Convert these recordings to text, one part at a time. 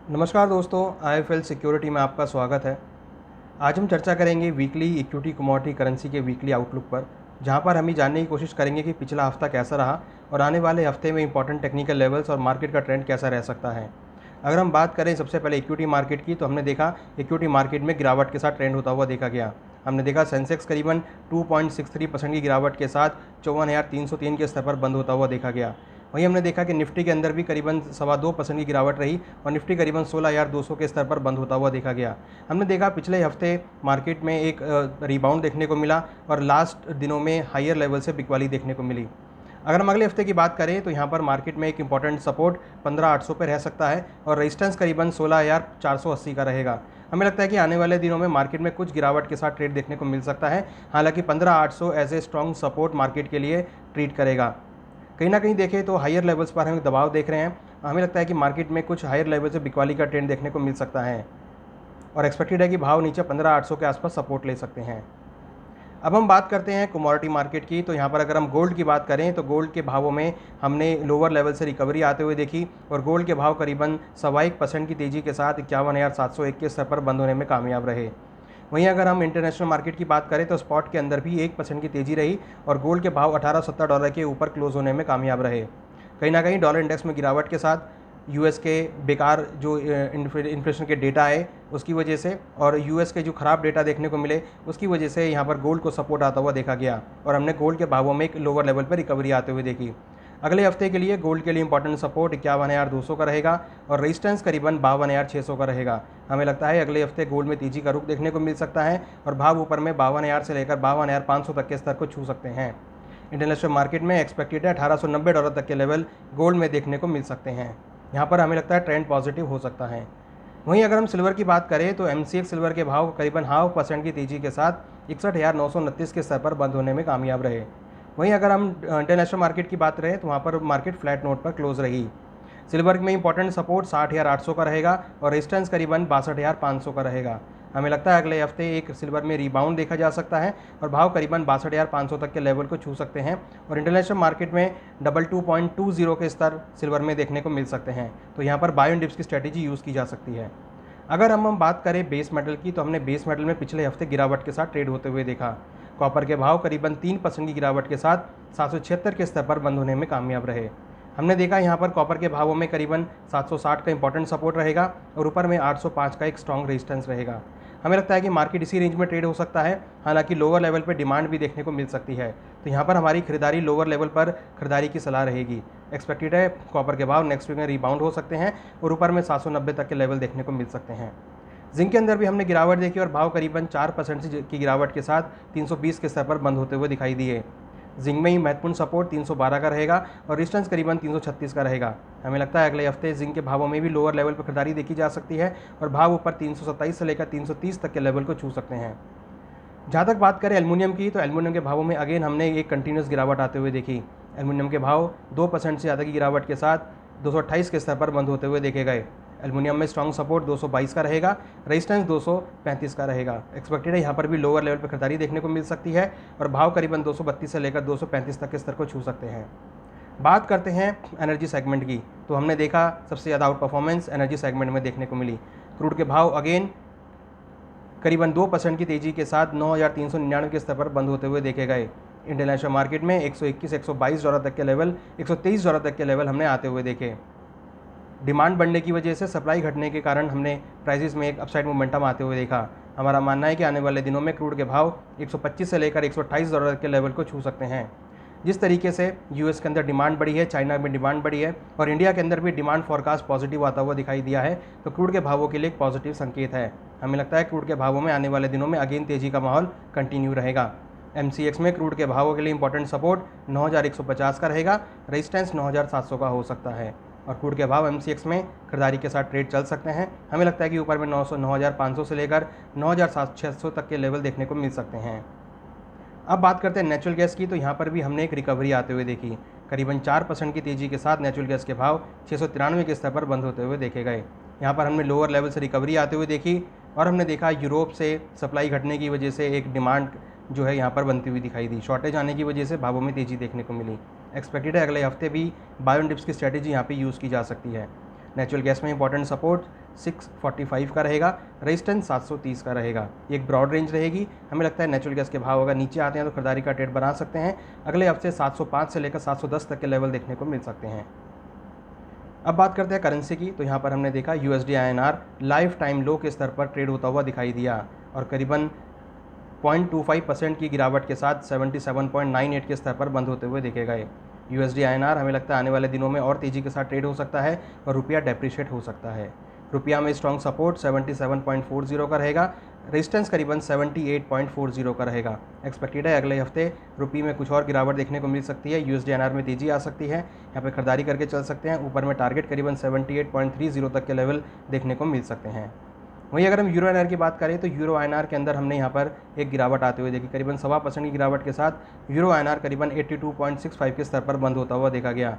नमस्कार दोस्तों, IFL security में आपका स्वागत है। आज हम चर्चा करेंगे वीकली इक्विटी कमोडिटी करेंसी के वीकली आउटलुक पर, जहां पर हम ये जानने की कोशिश करेंगे कि पिछला हफ्ता कैसा रहा और आने वाले हफ्ते में इंपॉर्टेंट टेक्निकल लेवल्स और मार्केट का ट्रेंड कैसा रह सकता है। अगर हम बात करें सबसे पहले इक्विटी मार्केट की, तो हमने देखा इक्विटी मार्केट में गिरावट के साथ ट्रेंड होता हुआ देखा गया। हमने देखा सेंसेक्स करीबन 2.63% की गिरावट के साथ 54,303 के स्तर पर बंद होता हुआ देखा गया। वहीं हमने देखा कि निफ्टी के अंदर भी करीबन 2.25% की गिरावट रही और निफ्टी करीबन 16,200 के स्तर पर बंद होता हुआ देखा गया। हमने देखा पिछले हफ्ते मार्केट में एक रिबाउंड देखने को मिला और लास्ट दिनों में हायर लेवल से बिकवाली देखने को मिली। अगर हम अगले हफ्ते की बात करें तो यहाँ पर मार्केट में एक इंपॉर्टेंट सपोर्ट 15,800 पे रह सकता है और रेजिस्टेंस करीबन 16,480 का रहेगा। हमें लगता है कि आने वाले दिनों में मार्केट में कुछ गिरावट के साथ ट्रेड देखने को मिल सकता है। हालांकि 15,800 as a strong support market के लिए ट्रीट करेगा। कहीं ना कहीं देखें तो हायर लेवल्स पर हम दबाव देख रहे हैं। हमें लगता है कि मार्केट में कुछ हायर लेवल से बिकवाली का ट्रेंड देखने को मिल सकता है और एक्सपेक्टेड है कि भाव नीचे 15,800 के आसपास सपोर्ट ले सकते हैं। अब हम बात करते हैं कमोडिटी मार्केट की, तो यहाँ पर अगर हम गोल्ड की बात करें तो गोल्ड के भावों में हमने लोअर लेवल से रिकवरी आते हुए देखी और गोल्ड के भाव करीबन 1.25% की तेज़ी के साथ 51,701 के स्तर पर बंद होने में कामयाब रहे। वहीं अगर हम इंटरनेशनल मार्केट की बात करें तो स्पॉट के अंदर भी 1% की तेज़ी रही और गोल्ड के भाव $1870 के ऊपर क्लोज होने में कामयाब रहे। कहीं ना कहीं डॉलर इंडेक्स में गिरावट के साथ यूएस के बेकार जो इन्फ्लेशन के डेटा आए उसकी वजह से और यूएस के जो ख़राब डेटा देखने को मिले उसकी वजह से यहाँ पर गोल्ड को सपोर्ट आता हुआ देखा गया और हमने गोल्ड के भावों में एक लोअर लेवल पर रिकवरी आते हुए देखी। अगले हफ्ते के लिए गोल्ड के लिए इंपॉर्टेंट सपोर्ट 51,200 का रहेगा और रेजिस्टेंस करीबन 52,600 का रहेगा। हमें लगता है अगले हफ्ते गोल्ड में तेजी का रुख देखने को मिल सकता है और भाव ऊपर में 52,000 से लेकर 52,500 तक के स्तर को छू सकते हैं। इंटरनेशनल मार्केट में एक्सपेक्टेड है $1,890 तक के लेवल गोल्ड में देखने को मिल सकते हैं। यहाँ पर हमें लगता है ट्रेंड पॉजिटिव हो सकता है। वहीं अगर हम सिल्वर की बात करें तो एमसीएक्स सिल्वर के भाव करीबन 0.5% की तेज़ी के साथ 61,929 के स्तर पर बंद होने में कामयाब रहे। वहीं अगर हम इंटरनेशनल मार्केट की बात करें तो वहाँ पर मार्केट फ्लैट नोट पर क्लोज रही। सिल्वर में इंपॉर्टेंट सपोर्ट 60,800 का रहेगा और रेजिस्टेंस करीबन 62,500 का रहेगा। हमें लगता है अगले हफ्ते एक सिल्वर में रिबाउंड देखा जा सकता है और भाव करीबन 62,500 तक के लेवल को छू सकते हैं और इंटरनेशनल मार्केट में 22.20 के स्तर सिल्वर में देखने को मिल सकते हैं। तो यहाँ पर बाय एंड डिप्स की स्ट्रेटेजी यूज़ की जा सकती है। अगर हम बात करें बेस मेटल की, तो हमने बेस मेटल में पिछले हफ्ते गिरावट के साथ ट्रेड होते हुए देखा। कॉपर के भाव करीबन 3% की गिरावट के साथ 776 के स्तर पर बंद होने में कामयाब रहे। हमने देखा यहाँ पर कॉपर के भावों में करीबन 760 का इंपॉर्टेंट सपोर्ट रहेगा और ऊपर में 805 का एक स्ट्रॉन्ग रेजिस्टेंस रहेगा। हमें लगता है कि मार्केट इसी रेंज में ट्रेड हो सकता है। हालांकि लोअर लेवल पर डिमांड भी देखने को मिल सकती है, तो यहाँ पर हमारी खरीदारी लोअर लेवल पर खरीदारी की सलाह रहेगी। एक्सपेक्टेड है कॉपर के भाव नेक्स्ट वीक में रिबाउंड हो सकते हैं और ऊपर में 790 तक के लेवल देखने को मिल सकते हैं। जिंक के अंदर भी हमने गिरावट देखी और भाव करीबन 4% की गिरावट के साथ 320 के स्तर पर बंद होते हुए दिखाई दिए। जिंक में ही महत्वपूर्ण सपोर्ट 312 का रहेगा और रेजिस्टेंस करीबन 336 का रहेगा। हमें लगता है अगले हफ्ते जिंक के भावों में भी लोअर लेवल पर खरीदारी देखी जा सकती है और भाव ऊपर 327 से लेकर 330 तक के लेवल को छू सकते हैं। जहाँ तक बात करें एल्युमिनियम की, तो एल्युमिनियम के भावों में अगेन हमने एक कंटिन्यूस गिरावट आते हुए देखी। एल्युमिनियम के भाव 2% से ज़्यादा की गिरावट के साथ 228 के स्तर पर बंद होते हुए देखे गए। एल्युमिनियम में स्ट्रॉन्ग सपोर्ट 222 का रहेगा, रेजिस्टेंस 235 का रहेगा। एक्सपेक्टेड है यहाँ पर भी लोअर लेवल पर खरीदारी देखने को मिल सकती है और भाव करीबन 232 से लेकर 235 तक के स्तर को छू सकते हैं। बात करते हैं एनर्जी सेगमेंट की, तो हमने देखा सबसे ज़्यादा आउट परफॉर्मेंस एनर्जी सेगमेंट में देखने को मिली। क्रूड के भाव अगेन करीबन 2% की तेज़ी के साथ 9,399 के स्तर पर बंद होते हुए देखे गए। इंटरनेशनल मार्केट में $121-122 तक के लेवल, $123 तक के लेवल हमने आते हुए देखे। डिमांड बढ़ने की वजह से सप्लाई घटने के कारण हमने प्राइसेस में एक अपसाइड मोमेंटम आते हुए देखा। हमारा मानना है कि आने वाले दिनों में क्रूड के भाव 125 से लेकर $128 के लेवल को छू सकते हैं। जिस तरीके से यूएस के अंदर डिमांड बढ़ी है, चाइना में डिमांड बढ़ी है और इंडिया के अंदर भी डिमांड फोरकास्ट पॉजिटिव आता हुआ दिखाई दिया है, तो क्रूड के भावों के लिए एक पॉजिटिव संकेत है। हमें लगता है क्रूड के भावों में आने वाले दिनों में अगेन तेजी का माहौल कंटिन्यू रहेगा। एमसीएक्स में क्रूड के भावों के लिए इंपॉर्टेंट सपोर्ट 9,150 का रहेगा, रेजिस्टेंस 9,700 का हो सकता है और क्रूड के भाव एमसीएक्स में खरीदारी के साथ ट्रेड चल सकते हैं। हमें लगता है कि ऊपर में 9,500 से लेकर 9,600 तक के लेवल देखने को मिल सकते हैं। अब बात करते हैं नेचुरल गैस की, तो यहाँ पर भी हमने एक रिकवरी आते हुए देखी। करीबन 4% की तेज़ी के साथ नेचुरल गैस के भाव 693 के स्तर पर बंद होते हुए देखे गए। यहाँ पर हमने लोअर लेवल से रिकवरी आते हुए देखी और हमने देखा यूरोप से सप्लाई घटने की वजह से एक डिमांड जो है यहाँ पर बनती हुई दिखाई दी। शॉर्टेज आने की वजह से भावों में तेज़ी देखने को मिली। एक्सपेक्टेड है अगले हफ्ते भी बाय एंड डिप्स की स्ट्रेटेजी यहाँ पे यूज़ की जा सकती है। नेचुरल गैस में इंपॉर्टेंट सपोर्ट 645 का रहेगा, रेजिस्टेंस 730 का रहेगा। ये एक ब्रॉड रेंज रहेगी। हमें लगता है नेचुरल गैस के भाव अगर नीचे आते हैं तो खरीदारी का ट्रेड बना सकते हैं। अगले हफ्ते 705 से लेकर 710 तक के लेवल देखने को मिल सकते हैं। अब बात करते हैं करेंसी की, तो यहाँ पर हमने देखा USD INR लाइफ टाइम लो के स्तर पर ट्रेड होता हुआ दिखाई दिया और करीबन 0.25% की गिरावट के साथ 77.98 के स्तर पर बंद होते हुए देखे गए। USD INR हमें लगता है आने वाले दिनों में और तेज़ी के साथ ट्रेड हो सकता है और रुपया डेप्रिशिएट हो सकता है। रुपया में स्ट्रॉन्ग सपोर्ट 77.40 का रहेगा, रेजिस्टेंस करीबन 78.40 का रहेगा। एक्सपेक्टेड है अगले हफ्ते रुपये में कुछ और गिरावट देखने को मिल सकती है, USD INR में तेज़ी आ सकती है, यहाँ पे खरीदारी करके चल सकते हैं। ऊपर में टारगेट करीबन 78.30 तक के लेवल देखने को मिल सकते हैं। वहीं अगर हम यूरो INR की बात करें तो यूरो INR के अंदर हमने यहाँ पर एक गिरावट आते हुए देखी, करीबन 1.25% की गिरावट के साथ यूरो INR करीबन 82.65 के स्तर पर बंद होता हुआ देखा गया।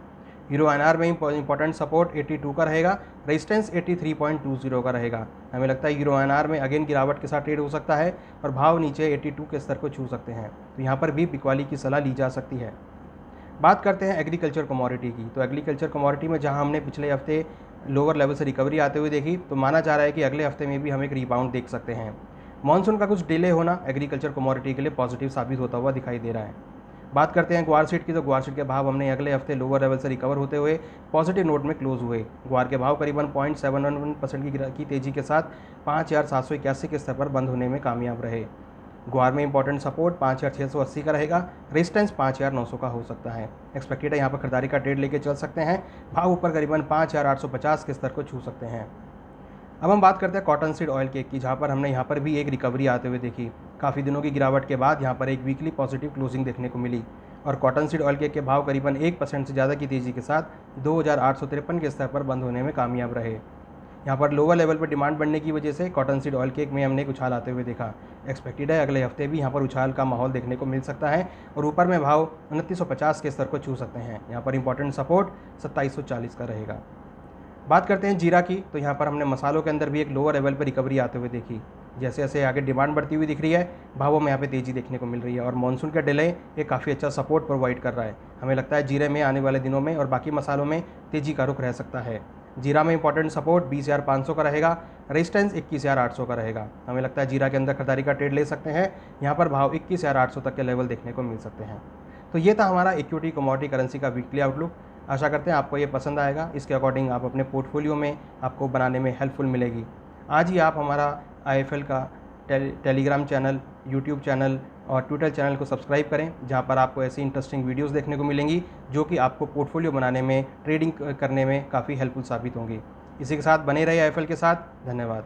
यूरो INR में इंपॉर्टेंट सपोर्ट 82 का रहेगा, रेजिस्टेंस 83.20 का रहेगा। हमें लगता है यूरो INR में अगेन गिरावट के साथ ट्रेड हो सकता है और भाव नीचे 82 के स्तर को छू सकते हैं, तो यहाँ पर भी बिकवाली की सलाह ली जा सकती है। बात करते हैं एग्रीकल्चर कमोडिटी की, तो एग्रीकल्चर कमोडिटी में जहां हमने पिछले हफ्ते लोअर लेवल से रिकवरी आते हुए देखी, तो माना जा रहा है कि अगले हफ्ते में भी हम एक रिबाउंड देख सकते हैं। मॉनसून का कुछ डिले होना एग्रीकल्चर कमोडिटी के लिए पॉजिटिव साबित होता हुआ दिखाई दे रहा है। बात करते हैं ग्वार सीड की, तो ग्वार सीड के भाव हमने अगले हफ्ते लोअर लेवल से रिकवर होते हुए पॉजिटिव नोट में क्लोज हुए। ग्वार के भाव करीबन 0.71% की तेजी के साथ 5781 के स्तर पर बंद होने में कामयाब रहे। ग्वार में इंपॉर्टेंट सपोर्ट 5680 का रहेगा, रेजिस्टेंस 5900 का हो सकता है। एक्सपेक्टेड है यहाँ पर खरीदारी का ट्रेड लेके चल सकते हैं, भाव ऊपर करीबन 5850 के स्तर को छू सकते हैं। अब हम बात करते हैं कॉटन सीड ऑयल केक की, जहाँ पर हमने यहाँ पर भी एक रिकवरी आते हुए देखी। काफ़ी दिनों की गिरावट के बाद यहाँ पर एक वीकली पॉजिटिव क्लोजिंग देखने को मिली और कॉटन सीड ऑयल केक के भाव करीबन 1% से ज़्यादा की तेज़ी के साथ 2853 के स्तर पर बंद होने में कामयाब रहे। यहाँ पर लोअर लेवल पर डिमांड बढ़ने की वजह से कॉटन सीड ऑयल केक में हमने एक उछाल आते हुए देखा। एक्सपेक्टेड है अगले हफ्ते भी यहाँ पर उछाल का माहौल देखने को मिल सकता है और ऊपर में भाव 2950 के स्तर को छू सकते हैं। यहाँ पर इंपॉर्टेंट सपोर्ट 2740 का रहेगा। बात करते हैं जीरा की, तो यहाँ पर हमने मसालों के अंदर भी एक लोअर लेवल पर रिकवरी आते हुए देखी। जैसे जैसे आगे डिमांड बढ़ती हुई दिख रही है, भावों में यहाँ पे तेज़ी देखने को मिल रही है और मानसून का डिले ये काफ़ी अच्छा सपोर्ट प्रोवाइड कर रहा है। हमें लगता है जीरे में आने वाले दिनों में और बाकी मसालों में तेज़ी का रुख रह सकता है। जीरा में इंपॉर्टेंट सपोर्ट 20,500 का रहेगा, रेजिस्टेंस 21,800 का रहेगा। हमें लगता है जीरा के अंदर खरीदारी का ट्रेड ले सकते हैं, यहाँ पर भाव 21,800 तक के लेवल देखने को मिल सकते हैं। तो ये था हमारा इक्विटी कमोडिटी करेंसी का वीकली आउटलुक। आशा करते हैं आपको ये पसंद आएगा, इसके अकॉर्डिंग आप अपने पोर्टफोलियो में आपको बनाने में हेल्पफुल मिलेगी। आज ही आप हमारा IIFL का टेलीग्राम चैनल, यूट्यूब चैनल और ट्विटर चैनल को सब्सक्राइब करें, जहां पर आपको ऐसी इंटरेस्टिंग वीडियोस देखने को मिलेंगी जो कि आपको पोर्टफोलियो बनाने में, ट्रेडिंग करने में काफ़ी हेल्पफुल साबित होंगी। इसी के साथ बने रहिए IIFL के साथ। धन्यवाद।